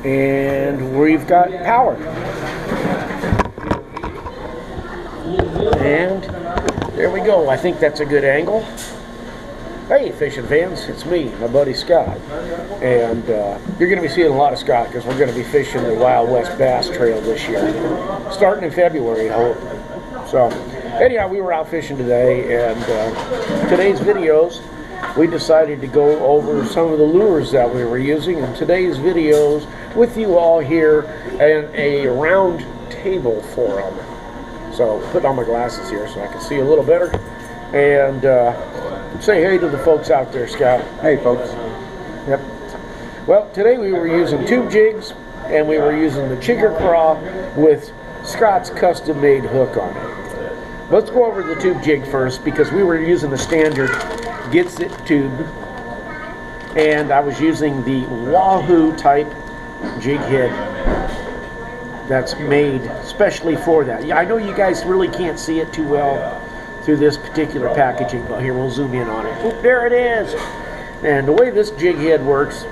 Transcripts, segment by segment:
And we've got power. And there we go. I think that's a good angle. Hey, fishing fans, it's me, my buddy Scott. And you're going to be seeing a lot of Scott because we're going to be fishing the Wild West Bass Trail this year. Starting in February, I hope. So, anyhow, we were out fishing today, and today's videos, we decided to go over some of the lures that we were using. And today's videos with you all here and a round table forum. So, put on my glasses here so I can see a little better. And say hey to the folks out there, Scott. Hey, folks. Yep. Well, today we were using tube jigs, and we were using the Jigga craw with Scott's custom-made hook on it. Let's go over the tube jig first, because we were using the standard Gets It tube, and I was using the Wahoo type jig head that's made specially for that. I know you guys really can't see it too well through this particular packaging, but here, we'll zoom in on it. Oop, there it is. And the way this jig head works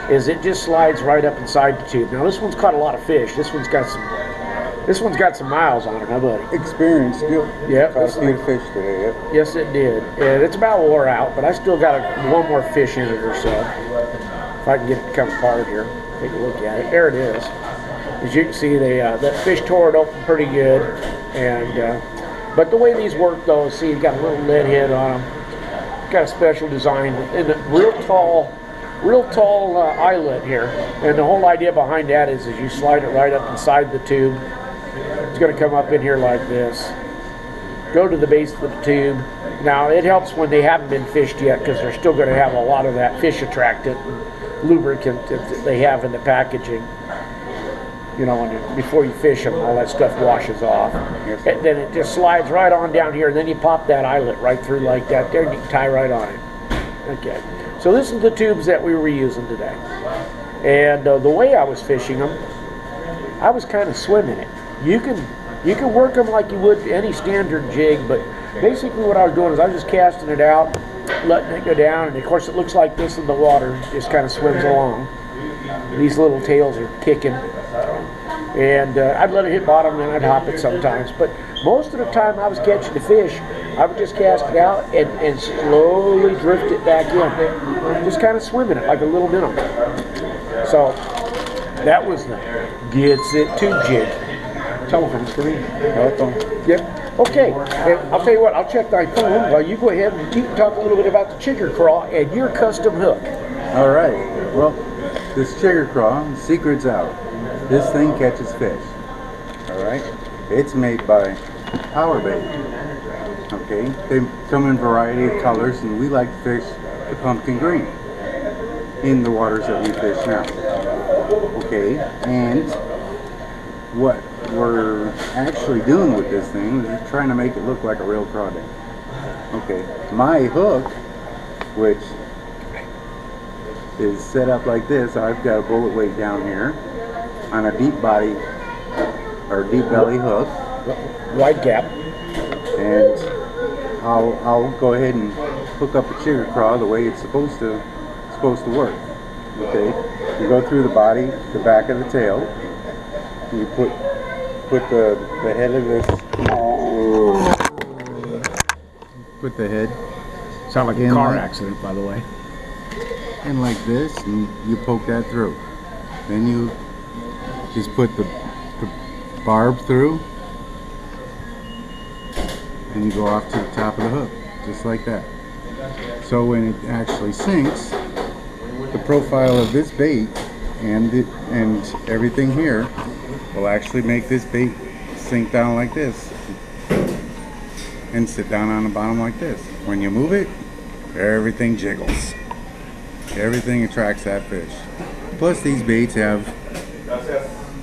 is it just slides right up inside the tube. Now this one's caught a lot of fish. This one's got some miles on it, huh, buddy? Experience, still. Yep. Caught a few fish today, yep. Yes, it did. And it's about wore out, but I still got one more fish in it or so. If I can get it to come apart here, take a look at it. There it is. As you can see, that fish tore it open pretty good. And but the way these work, though, see, you've got a little lead head on them. Got a special design and a real tall eyelet here. And the whole idea behind that is you slide it right up inside the tube. It's going to come up in here like this. Go to the base of the tube. Now, it helps when they haven't been fished yet, because they're still going to have a lot of that fish attractant and lubricant that they have in the packaging. You know, before you fish them, all that stuff washes off. Yes. And then it just slides right on down here, and then you pop that eyelet right through like that there, and you can tie right on it. Okay. So this is the tubes that we were using today. And the way I was fishing them, I was kind of swimming it. You can work them like you would any standard jig, but basically what I was doing is I was just casting it out, letting it go down, and of course it looks like this in the water, just kind of swims along. These little tails are kicking. And I'd let it hit bottom, and then I'd hop it sometimes. But most of the time I was catching the fish, I would just cast it out and slowly drift it back in. Just kind of swimming it like a little minnow. So that was the Gets It tube jig. Telephone screen. Yep. Okay. And I'll tell you what, I'll check my phone while you go ahead and talk a little bit about the Jigga craw and your custom hook. All right. Well, this Jigga craw, secret's out. This thing catches fish. All right. It's made by Power Bait. Okay. They come in a variety of colors, and we like to fish the pumpkin green in the waters that we fish now. Okay. And what we're actually doing with this thing is trying to make it look like a real crawdad. Okay. My hook, which is set up like this, I've got a bullet weight down here on a deep body or deep belly hook, Wide gap, and I'll go ahead and hook up the Jigga craw the way it's supposed to work. Okay, you go through the body, the back of the tail, and you put the head of this. Put the head. Sound like a car accident, by the way. And like this, and you poke that through. Then you just put the barb through, and you go off to the top of the hook, just like that. So when it actually sinks, the profile of this bait and everything here will actually make this bait sink down like this and sit down on the bottom like this. When you move it, everything jiggles. Everything attracts that fish. Plus these baits have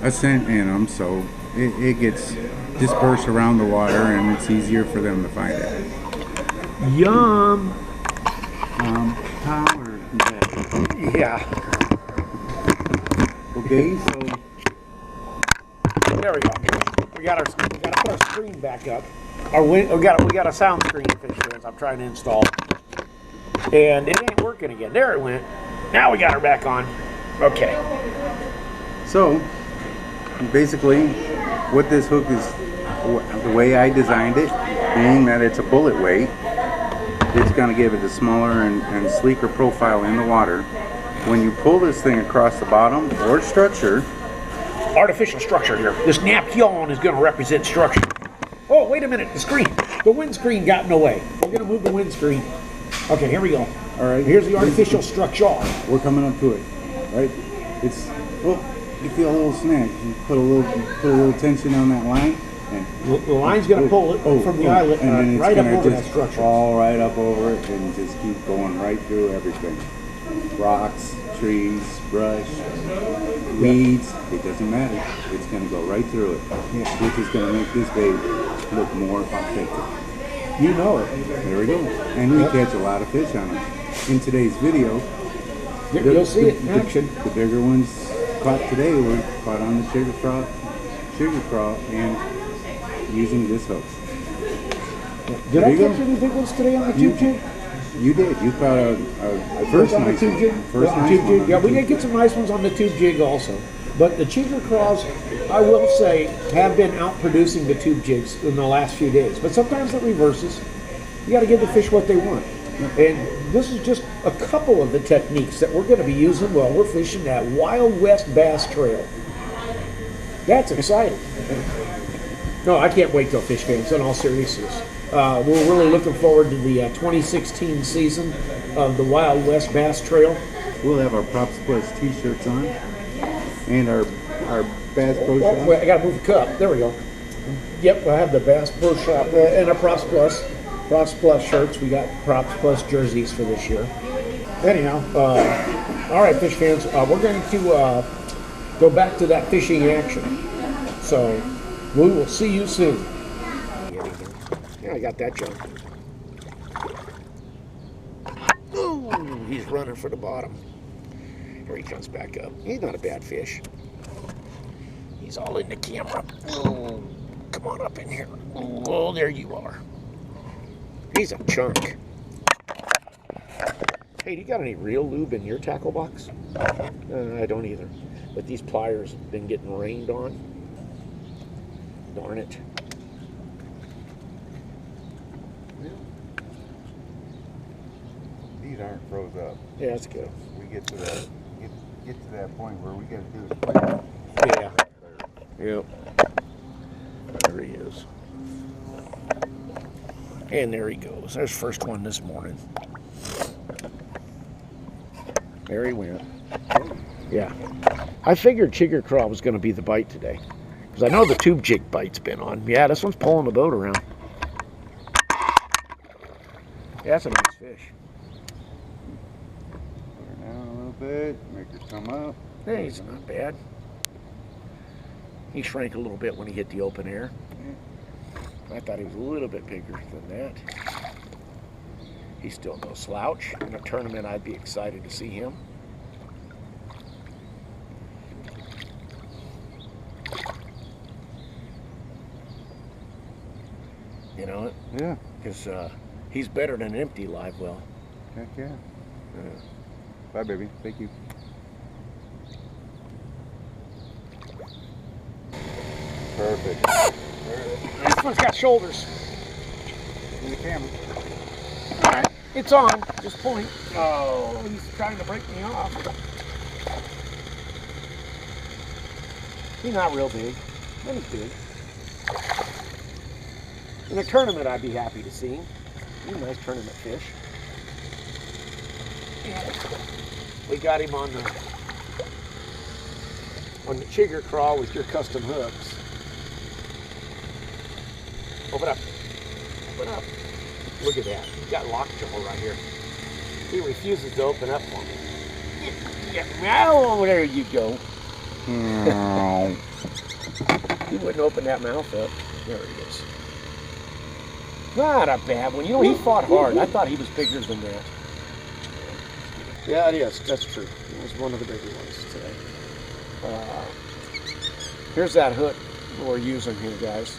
a scent in them, so it gets dispersed around the water, and it's easier for them to find it. Yum! Power. Yeah. Okay, so there we go. We got to put our screen back up. We got a sound screen, fish fans. I'm trying to install, and it ain't working again. There it went. Now we got her back on. Okay. So basically what this hook is, the way I designed it, being that it's a bullet weight, it's going to give it a smaller and sleeker profile in the water. When you pull this thing across the bottom or structure, artificial structure here. This napkin is going to represent structure. Oh, wait a minute, the screen. The windscreen got in the way. We're going to move the windscreen. Okay, here we go. All right. Here's the artificial structure. We're coming up to it, right? It's, oh, you feel a little snag. You put a little tension on that line, and the line's going to pull it from the eyelet and then it's right up gonna over just that structure. fall right up over it and just keep going right through everything. Rocks, trees, brush, weeds, it doesn't matter. It's going to go right through it, which is going to make this bait look more authentic. You know it. There we go. And we catch a lot of fish on it. In today's video, You'll see it in action. The bigger ones caught today were caught on the sugar craw and using this hook. Did I catch any big ones today on the tube jig? You did. You caught a first on the nice tube one. jig? First nice tube one jig. on Yeah, the we tube did get some nice ones on the tube jig also. But the Jiga craws, I will say, have been outproducing the tube jigs in the last few days. But sometimes it reverses. You got to give the fish what they want. And this is just a couple of the techniques that we're going to be using while we're fishing that Wild West Bass Trail. That's exciting. No, I can't wait though, fish fans, in all seriousness. We're really looking forward to the 2016 season of the Wild West Bass Trail. We'll have our Props Plus t-shirts on and our Bass Pro Shop. Wait, I got to move the cup. There we go. Yep, I have the Bass Pro Shop and our Props Plus shirts. We got Props Plus jerseys for this year. Anyhow, all right, fish fans, we're going to go back to that fishing action. So we will see you soon. Yeah, I got that jump. Ooh, he's running for the bottom. Here he comes back up. He's not a bad fish. He's all in the camera. Ooh, come on up in here. Ooh, oh, there you are. He's a chunk. Hey, do you got any real lube in your tackle box? I don't either. But these pliers have been getting rained on. Darn it. These aren't froze up. Yeah, that's good. We get to that point where we got to do it. Yeah. Yep. There he is. And there he goes. There's first one this morning. There he went. Yeah. I figured Jiga craw was going to be the bite today. Because I know the tube jig bite's been on. Yeah, this one's pulling the boat around. Yeah, that's a nice fish. Put her down a little bit, make her come up. Hey, he's not bad. He shrank a little bit when he hit the open air. I thought he was a little bit bigger than that. He's still no slouch. In a tournament, I'd be excited to see him. You know it? Yeah. Because he's better than an empty live well. Heck yeah. Bye, baby. Thank you. Perfect. This one's got shoulders. In the camera. All right, it's on. Just point. Oh, he's trying to break me off. He's not real big, but he's big. In a tournament, I'd be happy to see him. He's a nice tournament fish. And we got him on the Jiga craw with your custom hooks. Open up. Open up. Look at that. He's got lockjaw right here. He refuses to open up for me. Oh, there you go. He wouldn't open that mouth up. There he is. Not a bad one. You know, he fought hard. I thought he was bigger than that. Yeah, it is. That's true. It was one of the bigger ones today. Here's that hook we're using here, guys.